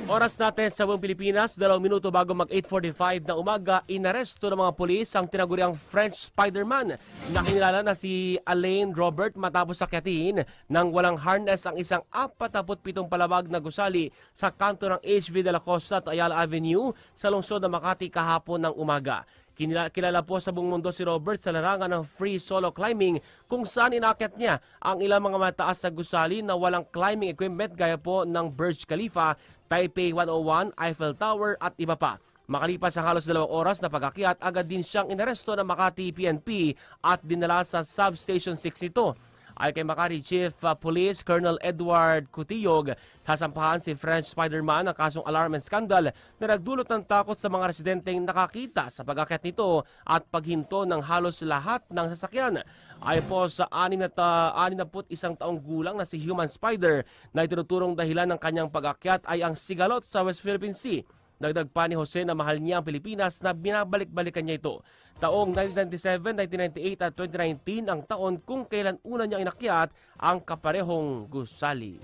Oras natin sa buong Pilipinas, 2 minuto bago mag 8:45 na umaga, inaresto ng mga pulis ang tinaguriang French Spider-Man na kinilala na si Alain Robert matapos sakyatin nang walang harness ang isang 47 palabag na gusali sa kanto ng HV de la Costa at Ayala Avenue sa lungsod ng Makati kahapon ng umaga. Kilala po sa buong mundo si Robert sa larangan ng free solo climbing kung saan inakyat niya ang ilang mga mataas na gusali na walang climbing equipment gaya po ng Burj Khalifa, Taipei 101, Eiffel Tower at iba pa. Makalipas sa halos 2 oras na pag-akyat, agad din siyang inaresto ng Makati PNP at dinala sa Substation 6 nito. Ay kay Makati Chief Police Colonel Edward Cutiyog, sasampahan si French Spider-Man ang kasong alarm and scandal na nagdulot ng takot sa mga residenteng nakakita sa pag-akyat nito at paghinto ng halos lahat ng sasakyan. Ay po sa 61 taong gulang na si Human Spider na itinuturong dahilan ng kanyang pag-akyat ay ang sigalot sa West Philippine Sea. Dagdag pa ni Jose na mahal niya ang Pilipinas na binabalik-balikan niya ito. Taong 1997, 1998 at 2019 ang taon kung kailan una niyang inakyat ang kaparehong gusali.